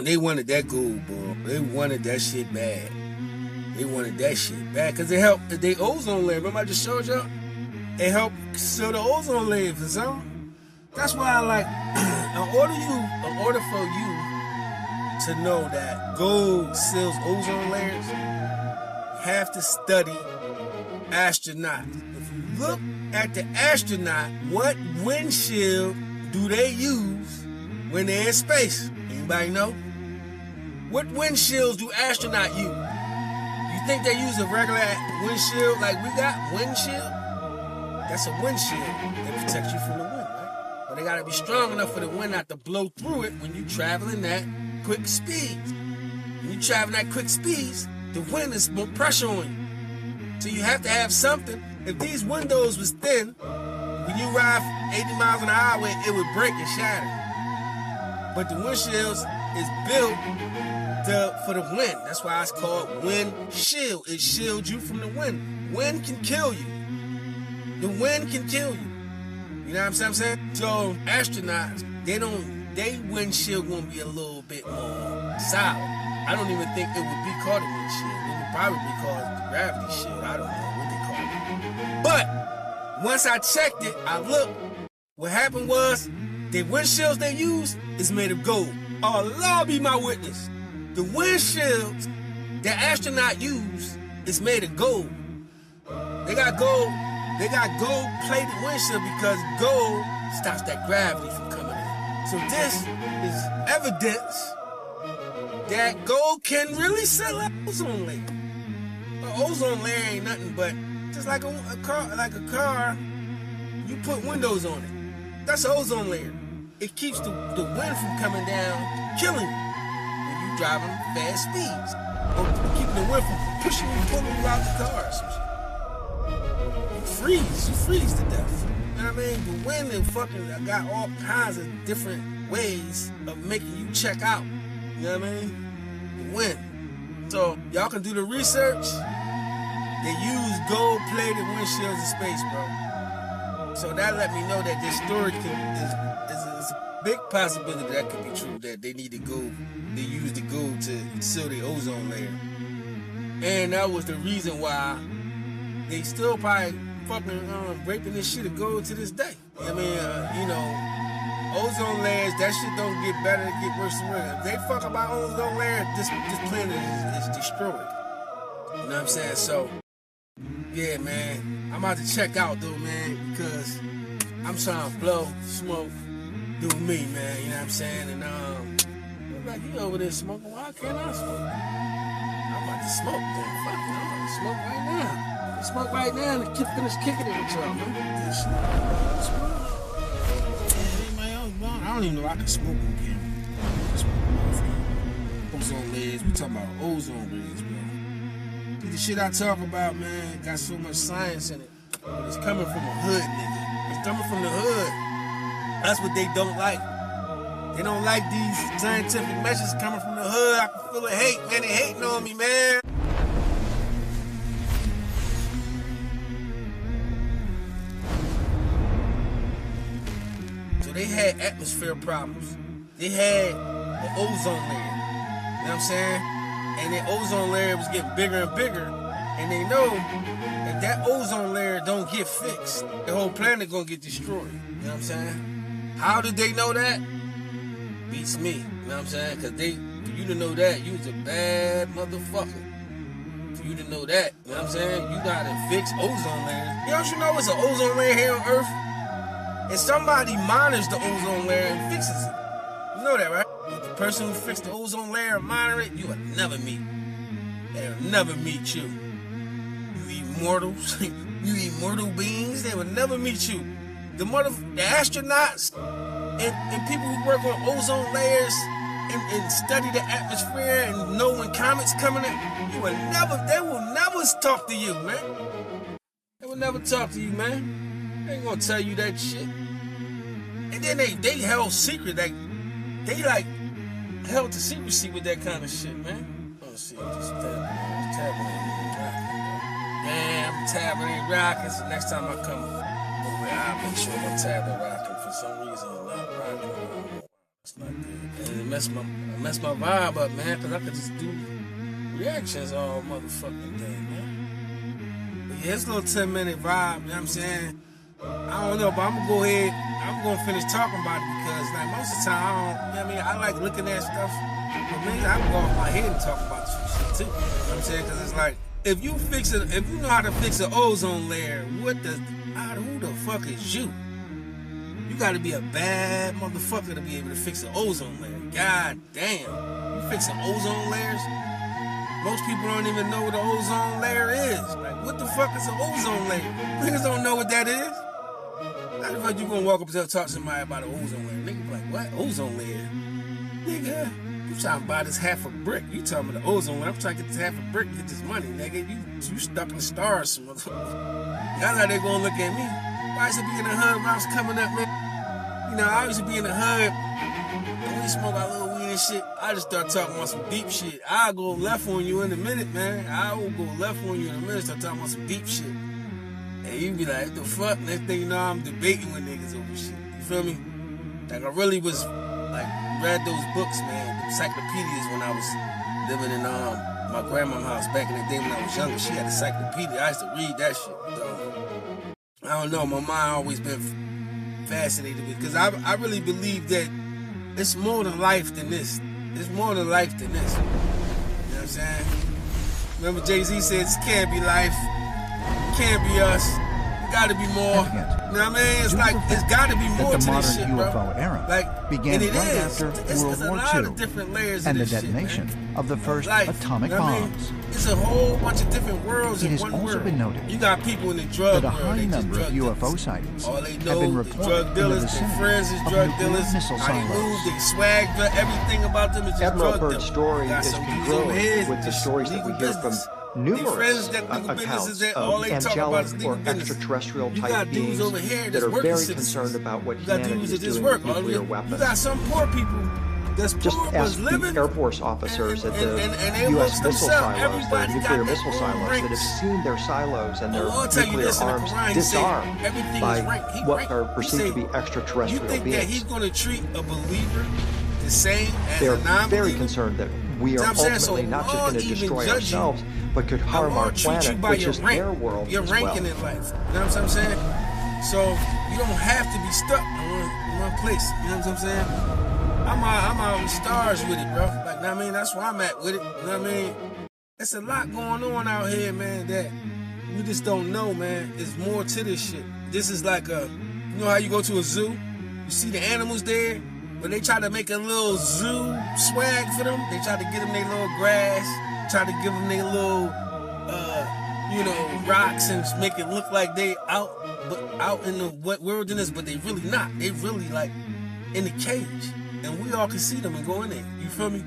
When they wanted that gold, bro, they wanted that shit bad. They wanted that shit bad because it helped the ozone layer. Remember I just showed y'all? It helped seal the ozone layer for some. That's why I like, in order for you to know that gold seals ozone layers, you have to study astronauts. If you look at the astronaut, what windshield do they use when they're in space? Anybody know? What windshields do astronauts use? You think they use a regular windshield like we got? Windshield? That's a windshield that protects you from the wind, right? But they gotta be strong enough for the wind not to blow through it when you're traveling at quick speeds. When you're traveling at quick speeds, the wind is more pressure on you. So you have to have something. If these windows was thin, when you ride 80 miles an hour, it would break and shatter. But the windshields is built for the wind. That's why it's called windshield. It shields you from the wind. Wind can kill you. The wind can kill you. You know what I'm saying? So astronauts, they windshield gonna be a little bit more solid. I don't even think it would be called a windshield. It would probably be called the gravity shield. I don't know what they call it. But once I checked it, I looked. What happened was the windshields they use is made of gold. Oh, Lord be my witness. The windshields that astronaut use is made of gold. They got gold-plated windshield because gold stops that gravity from coming in. So this is evidence that gold can really seal an ozone layer. An ozone layer ain't nothing but just like a car, you put windows on it. That's an ozone layer. It keeps the wind from coming down, killing you when you driving fast speeds, or keeping the wind from pushing you, pulling you out the car. You freeze to death. You know what I mean? The wind and fucking got all kinds of different ways of making you check out. You know what I mean? The wind. So y'all can do the research. They use gold-plated windshields in space, bro. So that let me know that this story is a big possibility that could be true. That they need to go. They use the gold to seal the ozone layer, and that was the reason why they still probably fucking raping this shit of gold to this day. I mean, ozone layers, that shit don't get better, it get worse and worse. If they fuck about ozone layers, this planet is destroyed. You know what I'm saying? So, yeah, man, I'm about to check out though, man, because I'm trying to blow smoke, do me, man. You know what I'm saying? And look like you over there smoking. Why can't I smoke? I'm about to smoke, man. Fuck it, I'm about to smoke right now. Smoke right now and finish kicking it with y'all, man. I don't even know I can smoke again. Ozone layers, we talking about ozone layers, bro. The shit I talk about, man, got so much science in it. But it's coming from a hood, nigga. It's coming from the hood. That's what they don't like. They don't like these scientific messages coming from the hood. I can feel the hate, man. They hating on me, man. They had atmosphere problems. They had the ozone layer. You know what I'm saying? And the ozone layer was getting bigger and bigger. And they know if that ozone layer don't get fixed, the whole planet gonna get destroyed. You know what I'm saying? How did they know that? Beats me. You know what I'm saying? Because for you to know that, you was a bad motherfucker. For you to know that, you know what I'm saying? You gotta fix ozone layers. You don't you know it's an ozone layer here on Earth? And somebody monitors the ozone layer and fixes it. You know that, right? But the person who fixed the ozone layer and monitor it, you will never meet. They'll never meet you. You immortals, you immortal beings, they will never meet you. The astronauts and people who work on ozone layers and study the atmosphere and know when comets coming in, they will never talk to you, man. They will never talk to you, man. They ain't gonna tell you that shit. And then they held secret, like they held the secrecy with that kind of shit, man. Oh shit, this tab ain't rocking. Damn, tab ain't rocking. So next time I come over, I'll make sure my tab ain't rocking. For some reason, it's not rocking. It's not good. mess my vibe up, man, because I could just do reactions all motherfucking day, man. But yeah, it's a little 10-minute vibe, you know what I'm saying? I don't know, but I'm gonna go ahead, I'm gonna finish talking about it because like most of the time I don't, you know what I mean? I like looking at stuff, but man, I can go off my head and talk about some shit too. You know what I'm saying? Because it's like, if you know how to fix an ozone layer, who the fuck is you? You gotta be a bad motherfucker to be able to fix an ozone layer. God damn. You fixing ozone layers? Most people don't even know what an ozone layer is. Like, what the fuck is an ozone layer? Niggas don't know what that is. How the fuck you gonna walk up and talk to somebody about an ozone layer? Nigga be like, what? Ozone layer? Nigga, you trying to buy this half a brick. You talking about the ozone layer. I'm trying to get this half a brick and get this money, nigga. You stuck in the stars, some motherfucker. That's how they gonna look at me. I used to be in the hood when I was coming up, man. You know, I used to be in the hood. When we smoke our little weed and shit, I just start talking about some deep shit. I'll go left on you in a minute, man. I will go left on you in a minute, start talking about some deep shit. And you be like, what the fuck? Next thing you know, I'm debating with niggas over shit. You feel me? Like, I really was, like, read those books, man, the encyclopedias when I was living in my grandma's house back in the day when I was younger. She had a encyclopedia. I used to read that shit. I don't know, my mind always been fascinated with, because I really believe that it's more than life than this. It's more than life than this. You know what I'm saying? Remember Jay-Z said, this can't be life, it can't be us, it gotta be more. You know what I mean? It's like, it's gotta be more to this shit, bro. UFO era like, began and it right is. after World War II and the detonation of the first atomic bombs. It's a whole bunch of different worlds in one world. It has also been noted you got people in the drug that a world, high number of UFO sightings all they have know been is reported drug dealers, in the their friends is vicinity drug of dealers, missile how they silos. move, they swag, everything about them is just Admiral drug dealers. Byrd's story Got is some dudes congruent over here, with the just stories that we legal hear business. from numerous accounts of angelic or extraterrestrial type beings that are very concerned about what humanity is doing with nuclear weapons. You got some poor people that's Just poor, ask living, the Air Force officers at the and U.S. missile themselves. silos, the Everybody nuclear got missile their own silos, that have ranks. seen their silos and their I'll tell you nuclear this, in the arms Quran, he said, disarmed everything by is ranked. He what ranked. are He perceived to said, be you extraterrestrial think beings. that he's going to treat a believer the same as They're a non-believer? very concerned that we are ultimately not just going to destroy ourselves, but could harm our planet, which is their world your as well. ranking in life. You know what I'm saying? So you don't have to be stuck in one place. You know what I'm saying? I'm out in the stars with it, bro. Like, you know what I mean? That's where I'm at with it. You know what I mean? It's a lot going on out here, man, that we just don't know, man. There's more to this shit. This is like you know how you go to a zoo? You see the animals there? But they try to make a little zoo swag for them. They try to get them their little grass, try to give them their little, rocks and make it look like they out in the wilderness, but they really not. They really like in the cage. And we all can see them and go in there. You feel me?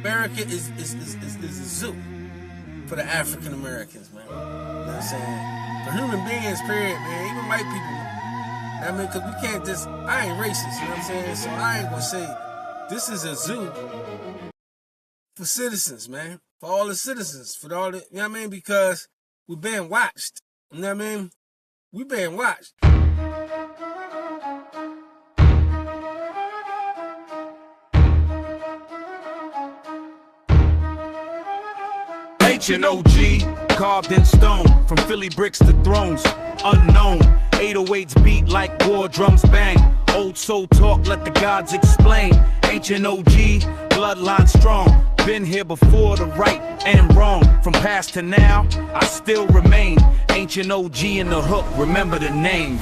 America is a zoo for the African Americans, man. You know what I'm saying? For human beings, period, man. Even white people. I mean, because we can't just, I ain't racist, you know what I'm saying? So I ain't gonna say, this is a zoo for citizens, man. For all the citizens, for all the, you know what I mean? Because we're being watched, you know what I mean? We being watched. Ancient OG, carved in stone, from Philly bricks to thrones, unknown. 808s beat like war drums bang. Old soul talk, let the gods explain. Ancient OG, bloodline strong. Been here before the right and wrong. From past to now, I still remain. Ancient OG in the hook, remember the name.